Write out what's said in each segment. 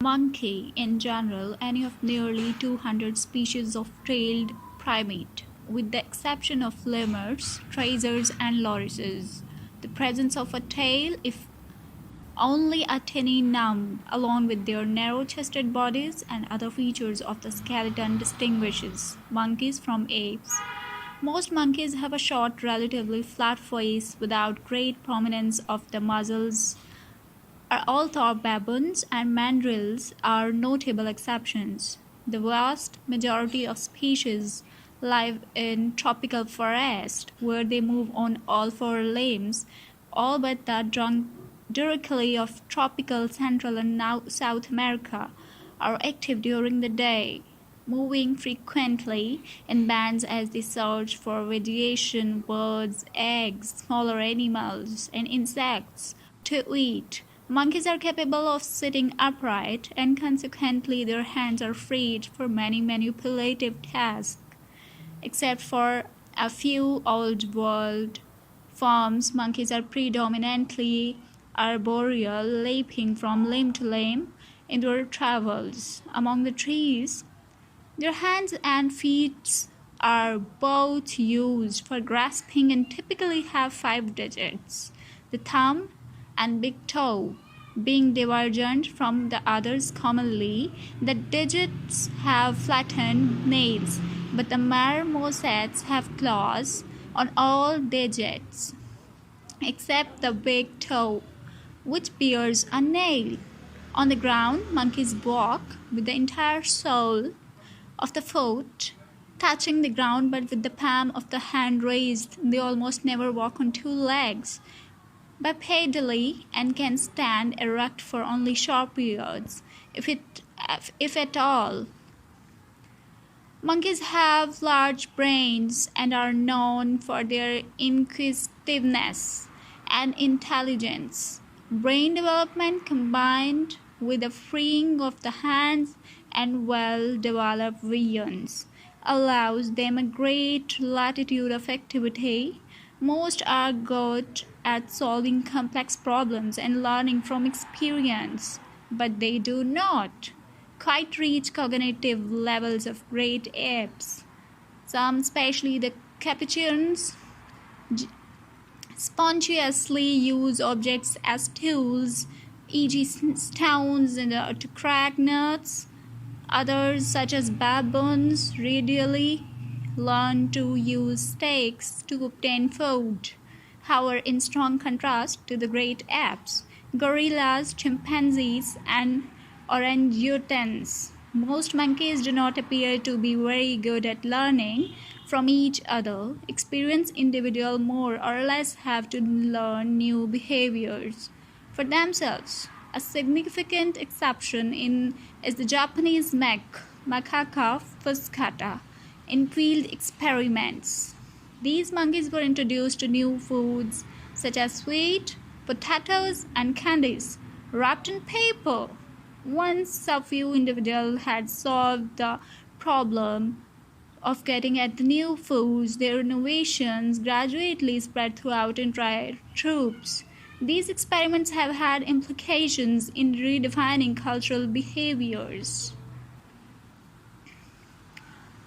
Monkey in general, any of nearly 200 species of tailed primate, with the exception of lemurs, tracers, and lorises. The presence of a tail, if only a tiny numb, along with their narrow-chested bodies and other features of the skeleton, distinguishes monkeys from apes. Most monkeys have a short, relatively flat face without great prominence of the muzzles. Although baboons and mandrills are notable exceptions, the vast majority of species live in tropical forests, where they move on all four limbs, all but the directly of tropical Central and South America are active during the day, moving frequently in bands as they search for vegetation, birds, eggs, smaller animals, and insects to eat. Monkeys are capable of sitting upright, and consequently their hands are freed for many manipulative tasks. Except for a few old world forms, monkeys are predominantly arboreal, leaping from limb to limb in their travels among the trees. Their hands and feet are both used for grasping and typically have 5 digits. The thumb and big toe being divergent from the others commonly. The digits have flattened nails, but the marmosets have claws on all digits except the big toe, which bears a nail. On the ground, monkeys walk with the entire sole of the foot touching the ground, but with the palm of the hand raised. They almost never walk on 2 legs bipedally and can stand erect for only short periods, if at all. Monkeys have large brains and are known for their inquisitiveness and intelligence. Brain development combined with the freeing of the hands and well-developed visions allows them a great latitude of activity. Most are good at solving complex problems and learning from experience, but they do not quite reach cognitive levels of great apes. Some, especially the capuchins, spontaneously use objects as tools, e.g. stones to crack nuts. Others, such as baboons, readily learn to use stakes to obtain food. However, in strong contrast to the great apes, gorillas, chimpanzees, and orangutans, most monkeys do not appear to be very good at learning from each other. Experienced individuals more or less have to learn new behaviors for themselves. A significant exception is the Japanese Macaca fuscata in field experiments. These monkeys were introduced to new foods such as sweet potatoes and candies wrapped in paper. Once a few individuals had solved the problem of getting at the new foods, their innovations gradually spread throughout entire troops. These experiments have had implications in redefining cultural behaviors.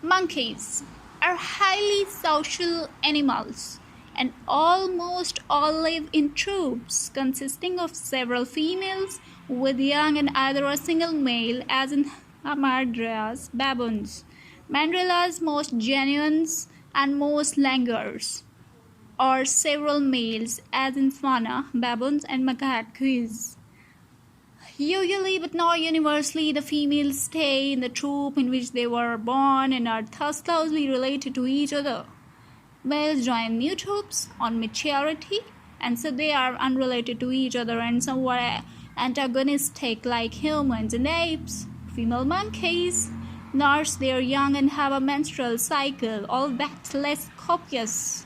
Monkeys are highly social animals, and almost all live in troops consisting of several females with young and either a single male, as in hamadryas, baboons, mandrillas, most genuines, and most langurs, or several males, as in savanna, baboons, and macaques. Usually, but not universally, the females stay in the troop in which they were born and are thus closely related to each other. Males join new troops on maturity, and so they are unrelated to each other and somewhat antagonistic like humans and apes. Female monkeys nurse their young and have a menstrual cycle, albeit less copious.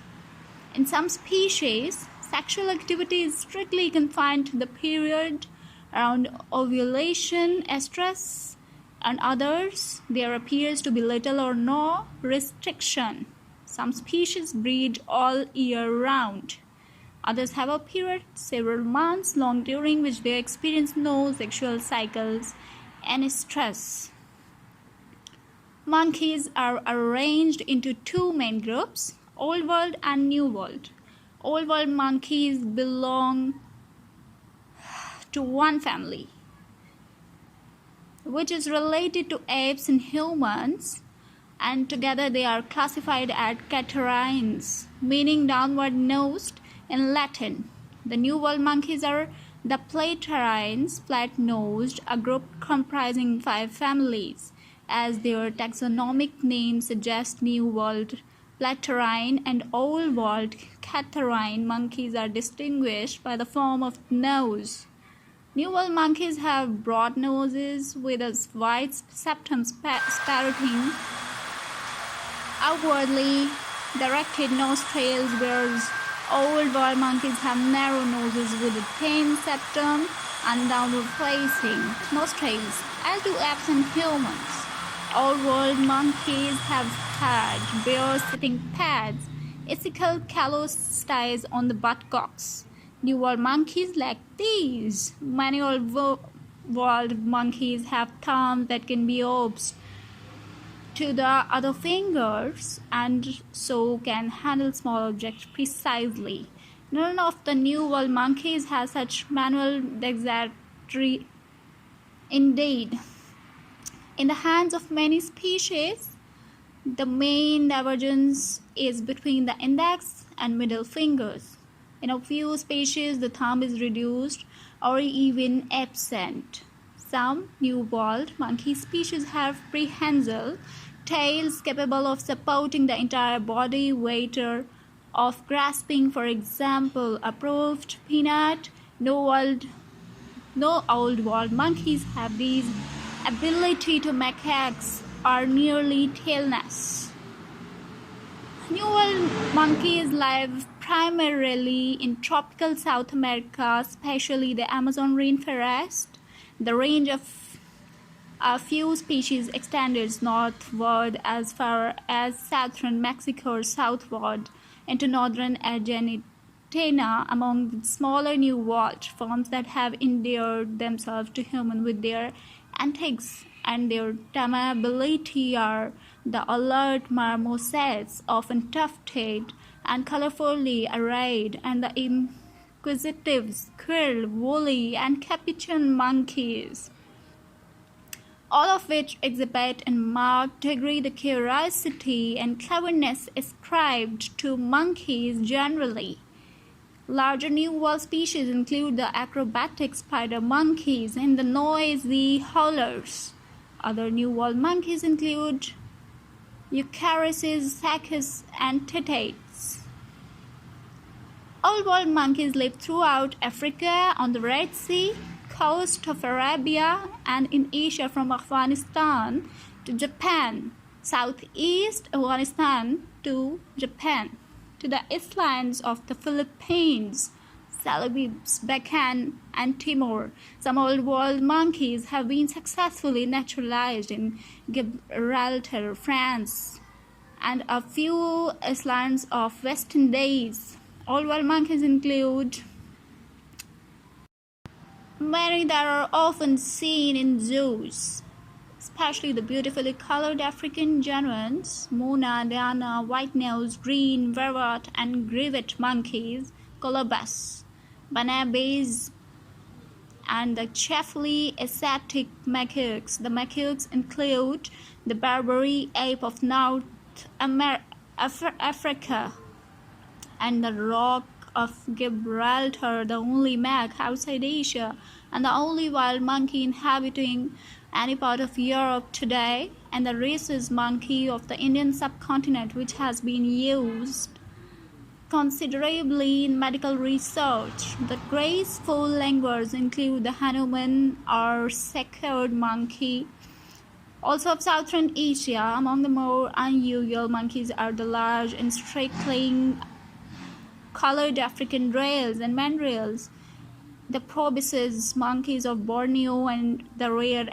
In some species, sexual activity is strictly confined to the period around ovulation, estrus, and others, there appears to be little or no restriction. Some species breed all year round. Others have a period several months long during which they experience no sexual cycles and stress. Monkeys are arranged into two main groups, Old World and New World. Old World monkeys belong to one family, which is related to apes and humans, and together they are classified as catarrhines, meaning downward-nosed in Latin. The New World monkeys are the platyrhines, flat-nosed, a group comprising 5 families. As their taxonomic name suggests, New World platyrhine and Old World catarrhine monkeys are distinguished by the form of nose. New World monkeys have broad noses with a wide septum sprouting outwardly directed nostrils, whereas Old World monkeys have narrow noses with a thin septum and downward-facing nostrils, as do apes and humans. Old World monkeys have had bare-sitting pads, apical callosities on the buttocks. New World monkeys lack these. Many Old World monkeys have thumbs that can be opposed to the other fingers and so can handle small objects precisely. None of the New World monkeys has such manual dexterity. Indeed, in the hands of many species, the main divergence is between the index and middle fingers. In a few species, the thumb is reduced or even absent. Some New World monkey species have prehensile tails capable of supporting the entire body weight of grasping. For example, approved peanut. No Old World monkeys have these ability to macaques are nearly tailless. New World monkeys live primarily in tropical South America, especially the Amazon rainforest. The range of a few species extends northward as far as southern Mexico or southward into northern Argentina. Among the smaller New World forms that have endeared themselves to humans with their antics and their tameability are the alert marmosets, often tufted and colorfully arrayed, and the inquisitive squirrel, woolly, and capuchin monkeys, all of which exhibit in marked degree the curiosity and cleverness ascribed to monkeys generally. Larger New World species include the acrobatic spider monkeys and the noisy howlers. Other New World monkeys include Eucharis, Sacus, and Titates. Old World monkeys live throughout Africa, on the Red Sea, coast of Arabia, and in Asia from Afghanistan to Japan, southeast Afghanistan to Japan, to the islands of the Philippines, Celebes, Bacan, and Timor. Some Old World monkeys have been successfully naturalized in Gibraltar, France, and a few islands of West Indies. Old World monkeys include many that are often seen in zoos, especially the beautifully colored African genuines, Mona, Diana, white-nosed, green, vervet, and grevet monkeys, colobus, bonobos, and the chiefly asiatic macaques. The macaques include the Barbary ape of North Africa and the rock of Gibraltar, the only mac outside Asia and the only wild monkey inhabiting any part of Europe today, and the rhesus monkey of the Indian subcontinent, which has been used considerably in medical research. The graceful languors include the Hanuman or secured monkey, also of southern Asia. Among the more unusual monkeys are the large and strikingly colored African rails and mandrills, the proboscis monkeys of Borneo, and the rare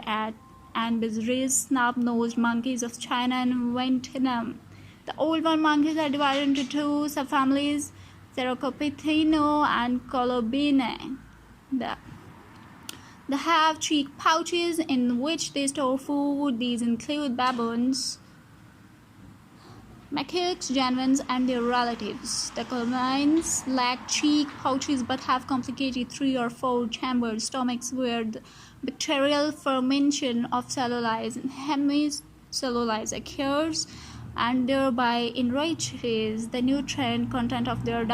and bizarre snub-nosed monkeys of China and Vietnam. The Old World monkeys are divided into two subfamilies, Cercopithecino and Colobine. The They have cheek pouches in which they store food. These include baboons, macaques, genuines, and their relatives. The calamines lack cheek pouches but have complicated 3 or 4 chambered stomachs where the bacterial fermentation of cellulose and hemicellulose occurs and thereby enriches the nutrient content of their diet.